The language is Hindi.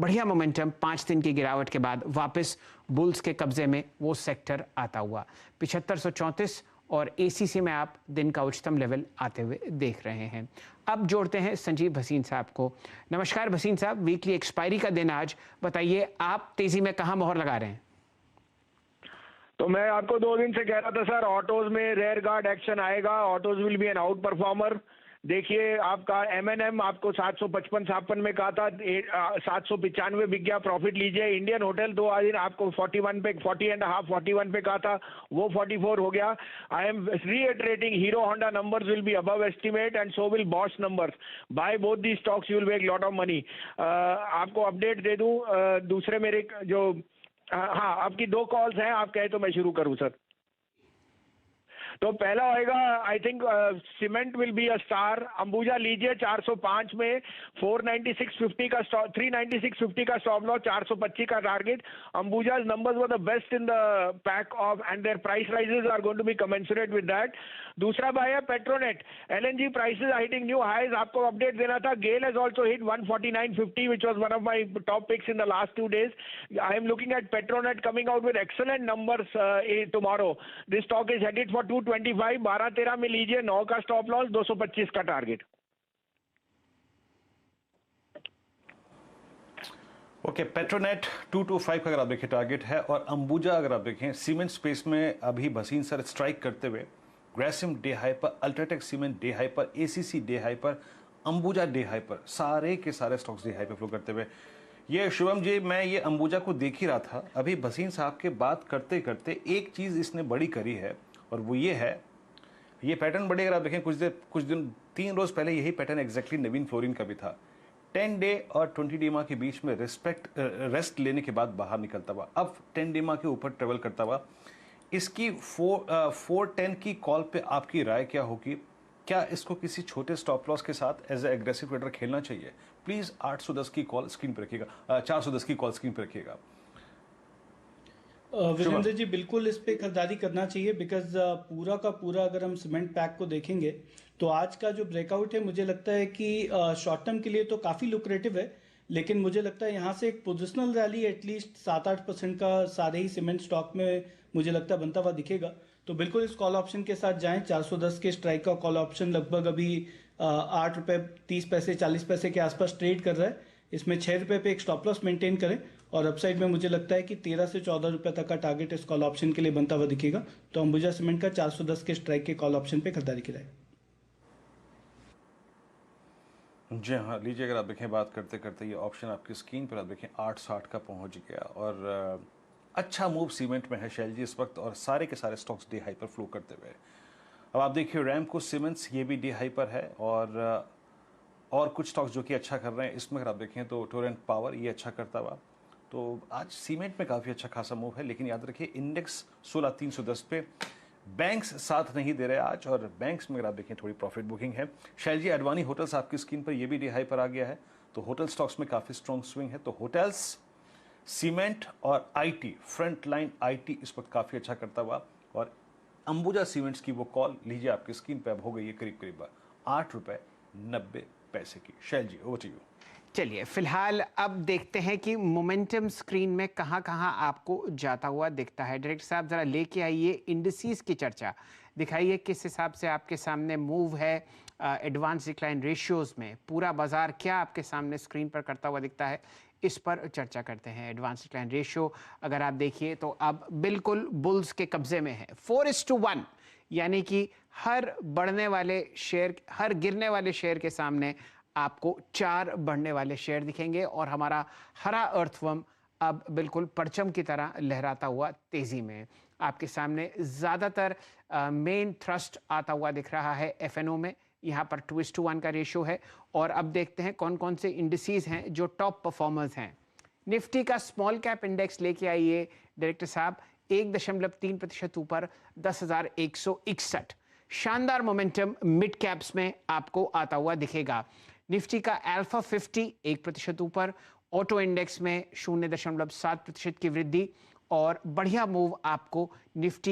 बढ़िया मोमेंटम 5 दिन की गिरावट के बाद वापस बुल्स के कब्जे में वो सेक्टर आता हुआ 7534 और एसीसी में आप दिन का उच्चतम लेवल आते हुए देख रहे हैं। अब जोड़ते हैं संजीव भसीन साहब को। नमस्कार भसीन साहब, वीकली एक्सपायरी का दिन आज, बताइए आप तेजी में कहां मोहर लगा रहे हैं? तो मैं आपको 2 दिन से कह रहा था सर, ऑटोज में रेयर गार्ड एक्शन आएगा, ऑटोज विल बी एन आउट परफॉर्मर। देखिए आपका एमएनएम आपको 755-56 में कहा था, 795 बिक गया, प्रॉफिट लीजिए। इंडियन होटल 2 दिन आपको 41 पे 40.5 41 पे कहा था, वो 44 हो गया। I am reiterating, Hero Honda numbers will be above estimate and so will Bosch numbers. Buy both the stocks you will make lot of money. आपको अपडेट दे दूं, दूसरे मेरे जो हाँ, आपकी 2 कॉल्स हैं, आप कहे तो मैं शुरू करूं सर। तो पहला होएगा, I think cement will be a star. Ambuja लीजिए 405 में, 496.50 का स्टॉप, 396.50 का स्टॉप लॉस, 425 का target. Ambuja numbers were the best in the pack of and their price rises are going to be commensurate with that. दूसरा भाई है Petronet, LNG prices are hitting new highs. आपको अपडेट देना था, GAIL has also hit 149.50 which was one of my top picks in the last 2 days. I am looking at Petronet coming out with excellent numbers tomorrow. This stock is headed for 225, 12-13 में लीजिए, 9 का स्टॉप लॉस, 225 का टारगेट। ओके, पेट्रोनेट 225 का अगर आप देखें टारगेट है, और अंबुजा अगर आप देखें सीमेंट स्पेस में अभी भसीन सर स्ट्राइक करते हुए, ग्रेसिम डे हाई पर, अल्ट्राटेक सीमेंट डे हाई पर, एसीसी डे हाई पर, अंबुजा डे हाई पर, सारे के सारे स्टॉक्स डे हाई पर फ्लो करते हुए। ये शुभम जी, मैं ये अंबुजा को देख ही रहा था अभी भसीन साहब के बात करते करते, एक चीज़ इसने बड़ी करी है और वो ये है, ये पैटर्न बड़ी अगर आप देखें कुछ दिन 3 रोज पहले यही पैटर्न एग्जैक्टली नवीन फ्लोरिन का भी था। 10 डे और 20 डेमा के बीच में रेस्ट लेने के बाद बाहर निकलता हुआ, अब 10 डेमा के ऊपर ट्रेवल करता हुआ। इसकी 410 की कॉल पे आपकी राय क्या होगी? क्या इसको किसी छोटे स्टॉप लॉस के साथ एज ए एग्रेसिव ट्रेडर खेलना चाहिए? प्लीज 810 की कॉल स्क्रीन पर रखिएगा, 410 की कॉल स्क्रीन पर रखिएगा। विजेंद्र जी, बिल्कुल इस पे खरीदारी करना चाहिए, बिकॉज पूरा का पूरा अगर हम सीमेंट पैक को देखेंगे तो आज का जो ब्रेकआउट है, मुझे लगता है कि शॉर्ट टर्म के लिए तो काफ़ी लुक्रेटिव है, लेकिन मुझे लगता है यहाँ से एक पोजिशनल रैली एटलीस्ट 7-8% का सारे ही सीमेंट स्टॉक में मुझे लगता है बनता हुआ दिखेगा। तो बिल्कुल इस कॉल ऑप्शन के साथ जाएं। 410 के स्ट्राइक का कॉल ऑप्शन लगभग अभी 8 रुपये 30 पैसे 40 पैसे के आसपास ट्रेड कर रहा है। इसमें 6 रुपये पे एक स्टॉप लॉस मेंटेन करें, और अपसाइड में मुझे लगता है कि 13 से 14 रुपये तक का टारगेट इस कॉल ऑप्शन के लिए बनता हुआ दिखेगा। तो अंबुजा सीमेंट का 410 के स्ट्राइक के कॉल ऑप्शन पे खरीदारी की जाए। जी हाँ, लीजिए अगर आप देखें, बात करते करते ये ऑप्शन आपकी स्क्रीन पर आप देखें 860 का पहुंच गया, और अच्छा मूव सीमेंट में है शैल जी इस वक्त, और सारे के सारे स्टॉक्स डे हाई पर फ्लो करते हुए। अब आप देखिए रैमको सीमेंट्स, ये भी डे हाई पर है, और कुछ स्टॉक्स जो कि अच्छा कर रहे हैं इसमें अगर आप देखें तो टोरेंट पावर ये अच्छा करता हुआ। तो आज सीमेंट में काफ़ी अच्छा खासा मूव है, लेकिन याद रखिए इंडेक्स 16310 पे, बैंक्स साथ नहीं दे रहे आज, और बैंक्स में अगर आप देखें थोड़ी प्रॉफिट बुकिंग है। शैल जी, अडवाणी होटल्स आपकी स्क्रीन पर, ये भी डे हाई पर आ गया है, तो होटल स्टॉक्स में काफ़ी स्ट्रॉन्ग स्विंग है। तो होटल्स, सीमेंट और आईटी, फ्रंट लाइन आईटी इस वक्त काफ़ी अच्छा करता हुआ, और अंबुजा सीमेंट्स की वो कॉल लीजिए आपकी स्क्रीन पर अब हो गई है करीब करीब 8 रुपये 90 पैसे की। शैल जी, ओवर टू यू। चलिए फिलहाल अब देखते हैं कि मोमेंटम स्क्रीन में कहां कहां आपको जाता हुआ दिखता है। डायरेक्टर साहब जरा लेके आइए इंडिसेस की चर्चा, दिखाइए किस हिसाब से आपके सामने मूव है एडवांस डिक्लाइन रेशियोज में, पूरा बाजार क्या आपके सामने स्क्रीन पर करता हुआ दिखता है, इस पर चर्चा करते हैं। एडवांस डिक्लाइन रेशियो अगर आप देखिए तो अब बिल्कुल बुल्स के कब्जे में है, 4:1, यानी कि हर बढ़ने वाले शेयर, हर गिरने वाले शेयर के सामने आपको 4 बढ़ने वाले शेयर दिखेंगे, और हमारा हरा अर्थवर्म अब बिल्कुल परचम की तरह लहराता हुआ तेजी में आपके सामने। ज़्यादातर मेन थ्रस्ट आता हुआ दिख रहा है एफएनओ में, यहाँ पर 2:1 का रेशियो है। और अब देखते हैं कौन कौन से इंडिसेस हैं जो टॉप परफॉर्मर्स हैं। निफ्टी का स्मॉल कैप इंडेक्स लेके आइए डायरेक्टर साहब, 1.3% ऊपर, 10,161। शानदार मोमेंटम मिड कैप्स में आपको आता हुआ दिखेगा। निफ्टी का अल्फा 50 1% ऊपर, ऑटो इंडेक्स में 0.7% की वृद्धि, और बढ़िया मूव आपको निफ्टी